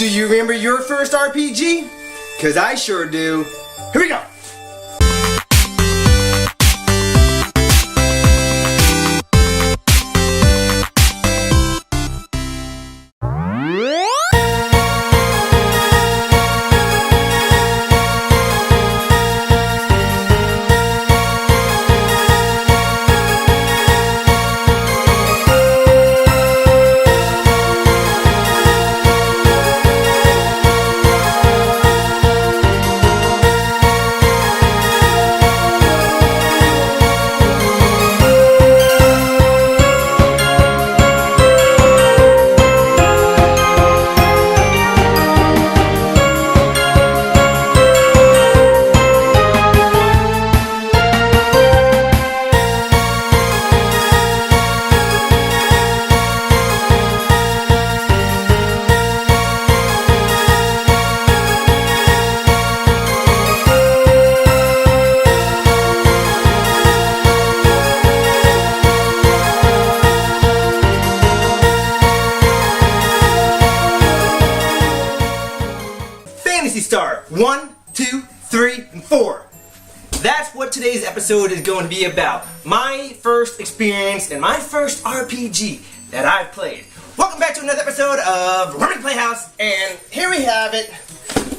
Do you remember your first RPG? Cause I sure do. Here we go! Phantasy Star 1, 2, 3, and 4. That's what today's episode is going to be about. My first experience and my first RPG that I've played. Welcome back to another episode of Wormys Playhouse, and here we have it.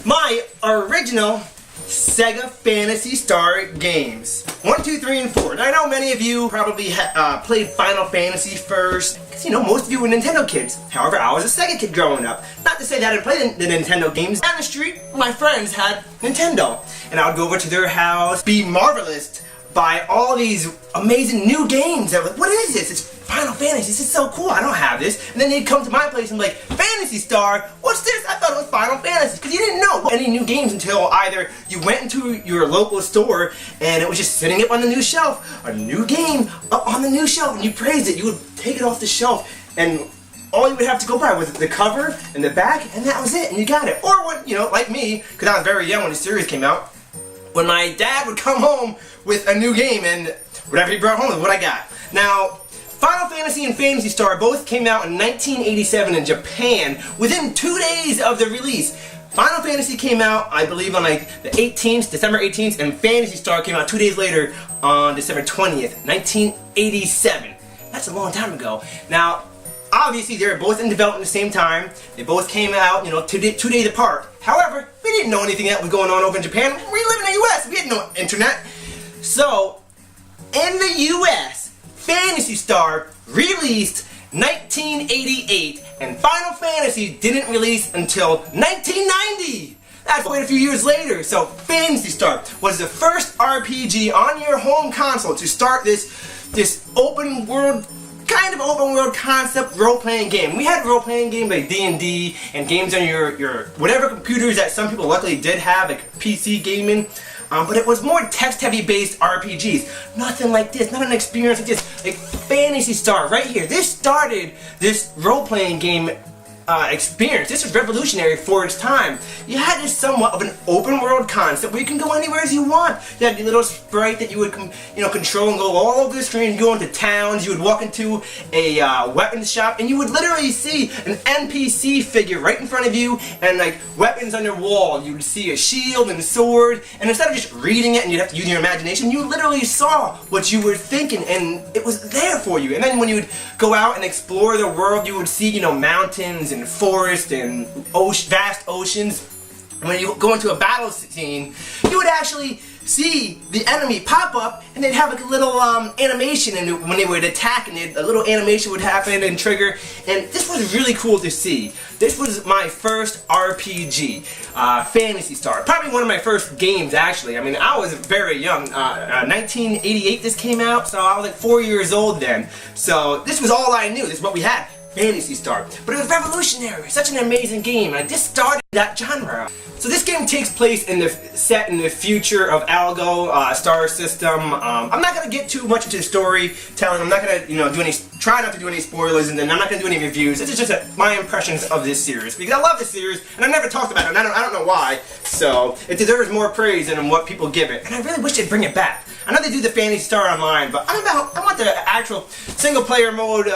My original Sega Phantasy Star games. 1, 2, 3, and 4. Now I know many of you probably played Final Fantasy first, because you know most of you were Nintendo kids. However, I was a Sega kid growing up. Not to say that I didn't play the Nintendo games. Down the street, my friends had Nintendo, and I would go over to their house, be marvelous by all these amazing new games. I was like, what is this? It's Final Fantasy. This is so cool. I don't have this. And then they'd come to my place and be like, Phantasy Star? What's this? I thought it was Final Fantasy. Because you didn't know any new games until either you went into your local store and it was just sitting up on the new shelf. A new game up on the new shelf. And you praised it. You would take it off the shelf and all you would have to go by was the cover and the back, and that was it. And you got it. Or when, you know, like me, because I was very young when the series came out, when my dad would come home with a new game and whatever he brought home is what I got. Now, Final Fantasy and Phantasy Star both came out in 1987 in Japan within 2 days of the release. Final Fantasy came out, I believe, on like the 18th, December 18th, and Phantasy Star came out 2 days later on December 20th, 1987. That's a long time ago. Now, obviously, they were both in development at the same time. They both came out, you know, 2 days apart. However, we didn't know anything that was going on over in Japan. We live in the U.S. We had no internet. So, in the U.S., Phantasy Star released 1988, and Final Fantasy didn't release until 1990. That's quite a few years later. So, Phantasy Star was the first RPG on your home console to start this open world, kind of open world concept role-playing game. We had role-playing games like D&D and games on your whatever computers that some people luckily did have, like PC gaming. But it was more text-heavy based RPGs. Nothing like this, not an experience like this. Like Phantasy Star right here. This started this role-playing game experience. This was revolutionary for its time. You had this somewhat of an open world concept where you can go anywhere as you want. You had your little sprite that you would control and go all over the screen. You go into towns, you would walk into a weapons shop, and you would literally see an NPC figure right in front of you and like weapons on your wall. You would see a shield and a sword, and instead of just reading it and you'd have to use your imagination, you literally saw what you were thinking and it was there for you. And then when you would go out and explore the world, you would see, you know, mountains and forests and vast oceans. And when you go into a battle scene, you would actually see the enemy pop up, and they'd have like a little animation, and when they would attack, and a little animation would happen and trigger, and this was really cool to see. This was my first RPG, Phantasy Star. Probably one of my first games, actually. I mean, I was very young. 1988 this came out, so I was like 4 years old then. So this was all I knew. This is what we had. Phantasy Star. But it was revolutionary. Such an amazing game. And I just started that genre. So this game takes place set in the future of Algo star system. I'm not gonna get too much into the storytelling. I'm not gonna try not to do any spoilers, and then I'm not gonna do any reviews. This is just my impressions of this series because I love this series, and I never talked about it. And I don't know why. So it deserves more praise than what people give it. And I really wish they'd bring it back. I know they do the Phantasy Star Online, but I want the actual single player mode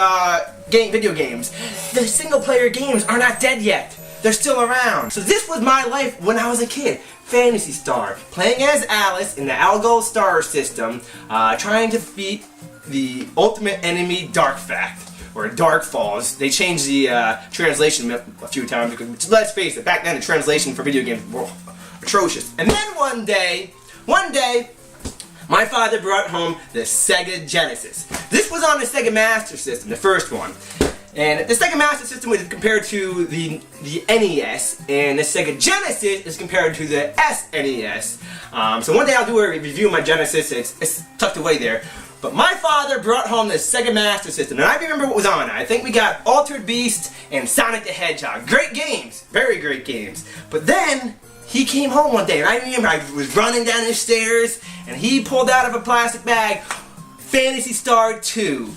video games. The single player games are not dead yet. they're still around. So this was my life when I was a kid. Phantasy Star, playing as Alice in the Algo star system, trying to defeat the ultimate enemy, Dark Fact, or Dark Falls. They changed the translation a few times because, let's face it, back then the translation for video games were atrocious. And then one day, my father brought home the Sega Genesis. This was on the Sega Master System, the first one. And the Sega Master System was compared to the NES, and the Sega Genesis is compared to the SNES. So one day I'll do a review of my Genesis. It's tucked away there. But my father brought home the Sega Master System, and I remember what was on it. I think we got Altered Beast and Sonic the Hedgehog. Great games, very great games. But then he came home one day, and I remember I was running down the stairs, and he pulled out of a plastic bag Phantasy Star 2.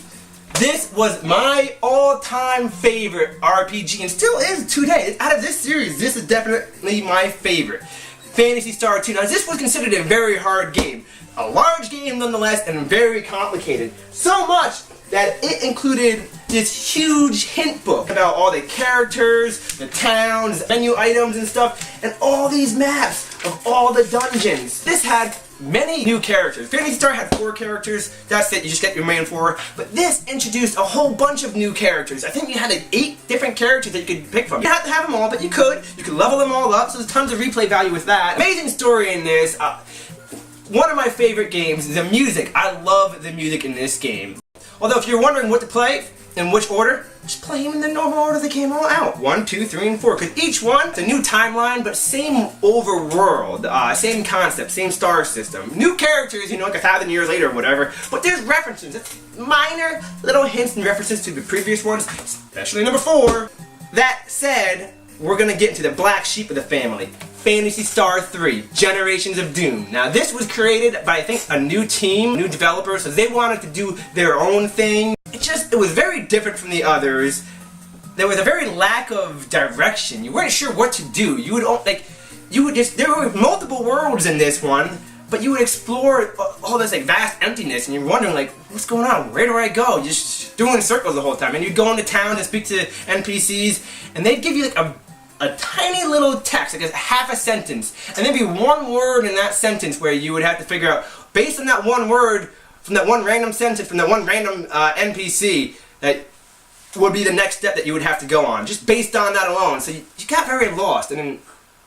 This was my all-time favorite RPG, and still is today. Out of this series, this is definitely my favorite. Phantasy Star 2. Now, this was considered a very hard game. A large game, nonetheless, and very complicated. So much that it included this huge hint book about all the characters, the towns, menu items and stuff, and all these maps of all the dungeons. This had many new characters. Phantasy Star had 4 characters. That's it. You just get your main 4. But this introduced a whole bunch of new characters. I think you had like 8 different characters that you could pick from. You didn't have to have them all, but you could. You could level them all up, so there's tons of replay value with that. Amazing story in this. One of my favorite games, the music. I love the music in this game. Although if you're wondering what to play, in which order, just play them in the normal order they came all out. 1, 2, 3, and 4. Because each one, it's a new timeline, but same overworld, same concept, same star system. New characters, you know, like 1,000 years later or whatever. But there's references. It's minor little hints and references to the previous ones, especially number 4. That said, we're going to get into the black sheep of the family. Phantasy Star 3, Generations of Doom. Now this was created by, I think, a new team, new developers, so they wanted to do their own thing. It was very different from the others. There was a very lack of direction. You weren't sure what to do. There were multiple worlds in this one, but you would explore all this like vast emptiness, and you're wondering like, what's going on? Where do I go? You're just doing circles the whole time, and you'd go into town to speak to NPCs, and they'd give you like a tiny little text, like half a sentence, and there'd be one word in that sentence where you would have to figure out, based on that one word, from that one random sentence, from that one random NPC, that would be the next step that you would have to go on, just based on that alone. So you got very lost, and then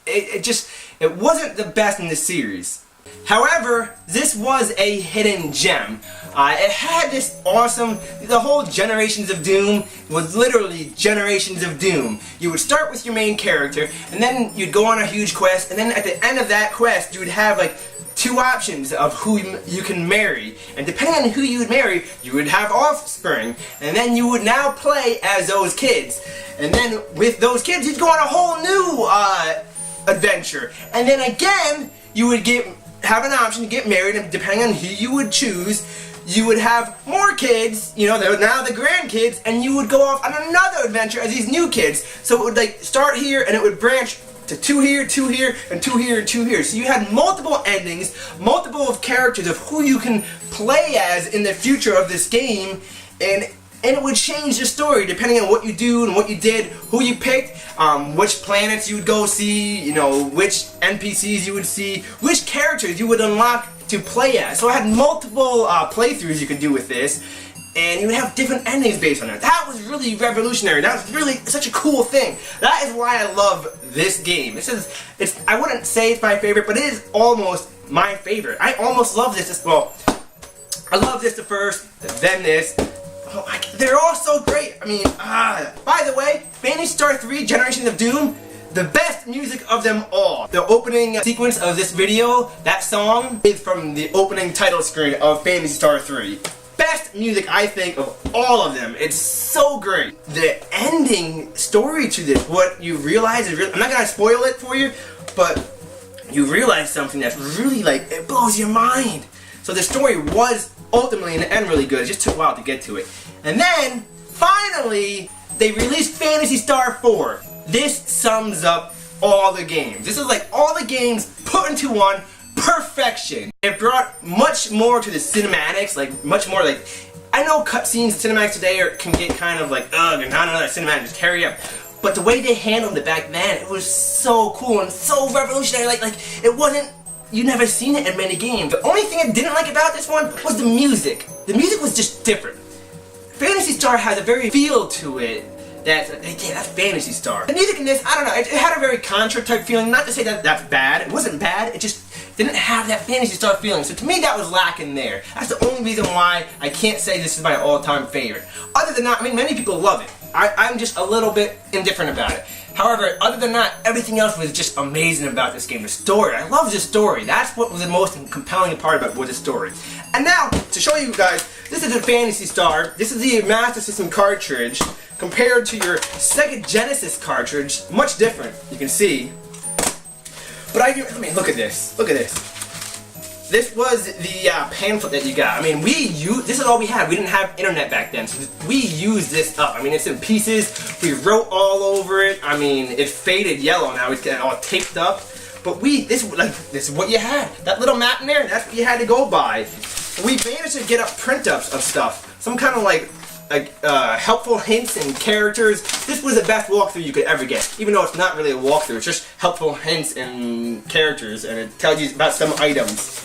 it wasn't the best in this series. However, this was a hidden gem. It had this awesome, the whole Generations of Doom was literally Generations of Doom. You would start with your main character, and then you'd go on a huge quest, and then at the end of that quest, you would have like 2 options of who you can marry. And depending on who you would marry, you would have offspring. And then you would now play as those kids. And then with those kids, you'd go on a whole new adventure. And then again, you would have an option to get married, and depending on who you would choose, you would have more kids, you know, they're now the grandkids, and you would go off on another adventure as these new kids. So it would like start here, and it would branch to 2 here, 2 here, and 2 here, and 2 here. So you had multiple endings, multiple of characters of who you can play as in the future of this game, and it would change the story depending on what you do and what you did, who you picked, which planets you would go see, you know, which NPCs you would see, which characters you would unlock to play as. So I had multiple playthroughs you could do with this, and you would have different endings based on it. That was really revolutionary. That was really such a cool thing. That is why I love this game. I wouldn't say it's my favorite, but it is almost my favorite. I almost love this. Well, I love this the first, then this. Oh, they're all so great. I mean, by the way, Phantasy Star 3, Generations of Doom, the best music of them all. The opening sequence of this video, that song, is from the opening title screen of Phantasy Star 3. Best music, I think, of all of them. It's so great. The ending story to this, what you realize is really, I'm not gonna spoil it for you, but you realize something that's really like, it blows your mind. So the story was ultimately in the end really good. It just took a while to get to it. And then, finally, they released Phantasy Star 4. This sums up all the games. This is like all the games put into one. Perfection. It brought much more to the cinematics, like much more like, I know cutscenes and cinematics today can get kind of like, ugh, and not another cinematic, just hurry up. But the way they handled it back then, it was so cool and so revolutionary. Like it wasn't, you never seen it in many games. The only thing I didn't like about this one was the music. The music was just different. Phantasy Star has a very feel to it that's Phantasy Star. The music in this, I don't know, it had a very Contra type feeling. Not to say that that's bad, it wasn't bad, it just didn't have that Phantasy Star feeling. So to me that was lacking there. That's the only reason why I can't say this is my all-time favorite. Other than that, I mean, many people love it. I'm just a little bit indifferent about it. However, other than that, everything else was just amazing about this game. The story, I love the story. That's what was the most compelling part about it, was the story. And now, to show you guys, this is a Phantasy Star. This is the Master System cartridge compared to your Sega Genesis cartridge. Much different, you can see. But I mean, look at this. Look at this. This was the pamphlet that you got. I mean, this is all we had. We didn't have internet back then, so we used this up. I mean, it's in pieces. We wrote all over it. I mean, it's faded yellow now. It's getting all taped up. But this is what you had. That little map in there, that's what you had to go by. We managed to get up print-ups of stuff. Some kind of like helpful hints and characters. This was the best walkthrough you could ever get. Even though it's not really a walkthrough, it's just helpful hints and characters, and it tells you about some items.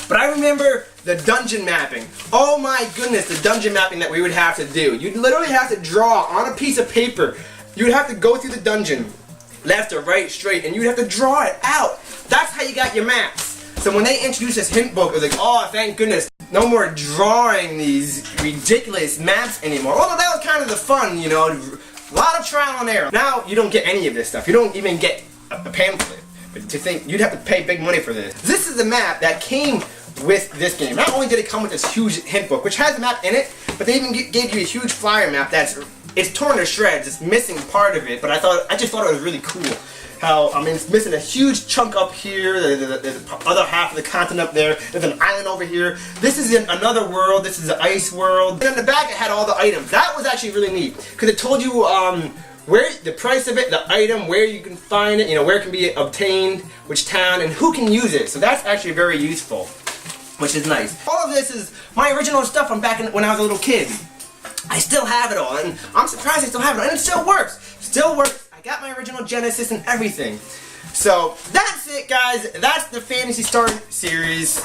But I remember the dungeon mapping. Oh my goodness, the dungeon mapping that we would have to do. You'd literally have to draw on a piece of paper. You'd have to go through the dungeon, left or right, straight, and you'd have to draw it out. That's how you got your maps. So when they introduced this hint book, it was like, oh, thank goodness. No more drawing these ridiculous maps anymore. Although that was kind of the fun, you know, a lot of trial and error. Now you don't get any of this stuff. You don't even get a pamphlet. But to think, you'd have to pay big money for this. This is the map that came with this game. Not only did it come with this huge hint book, which has a map in it, but they even gave you a huge flyer map it's torn to shreds. It's missing part of it, but I just thought it was really cool. How, I mean, it's missing a huge chunk up here. There's the other half of the continent up there. There's an island over here. This is in another world. This is the ice world. And in the back, it had all the items. That was actually really neat because it told you where the price of it, the item, where you can find it, you know, where it can be obtained, which town, and who can use it. So that's actually very useful, which is nice. All of this is my original stuff from back when I was a little kid. I still have it all, and I'm surprised I still have it, and it still works. Still works. I got my original Genesis and everything. So that's it, guys. That's the Phantasy Star series.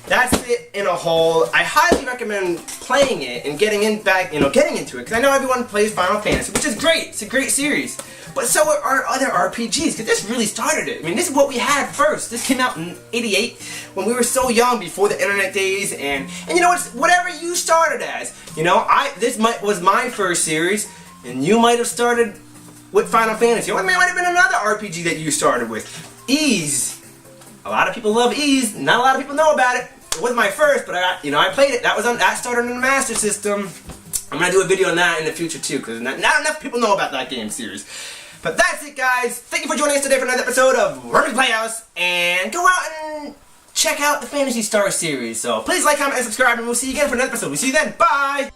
That's it in a whole. I highly recommend playing it and getting into it, because I know everyone plays Final Fantasy, which is great. It's a great series. But so are other RPGs, because this really started it. I mean, this is what we had first. This came out in '88 when we were so young, before the internet days, and you know, it's whatever you started as. You know, this was my first series, and you might have started with Final Fantasy. Or it might have been another RPG that you started with. Ys. A lot of people love Ys. Not a lot of people know about it. It wasn't my first, but I played it. That started on the Master System. I'm gonna do a video on that in the future too, because not enough people know about that game series. But that's it, guys. Thank you for joining us today for another episode of Wormys Playhouse, and go out and check out the Phantasy Star series. So please like, comment, and subscribe, and we'll see you again for another episode. We'll see you then. Bye.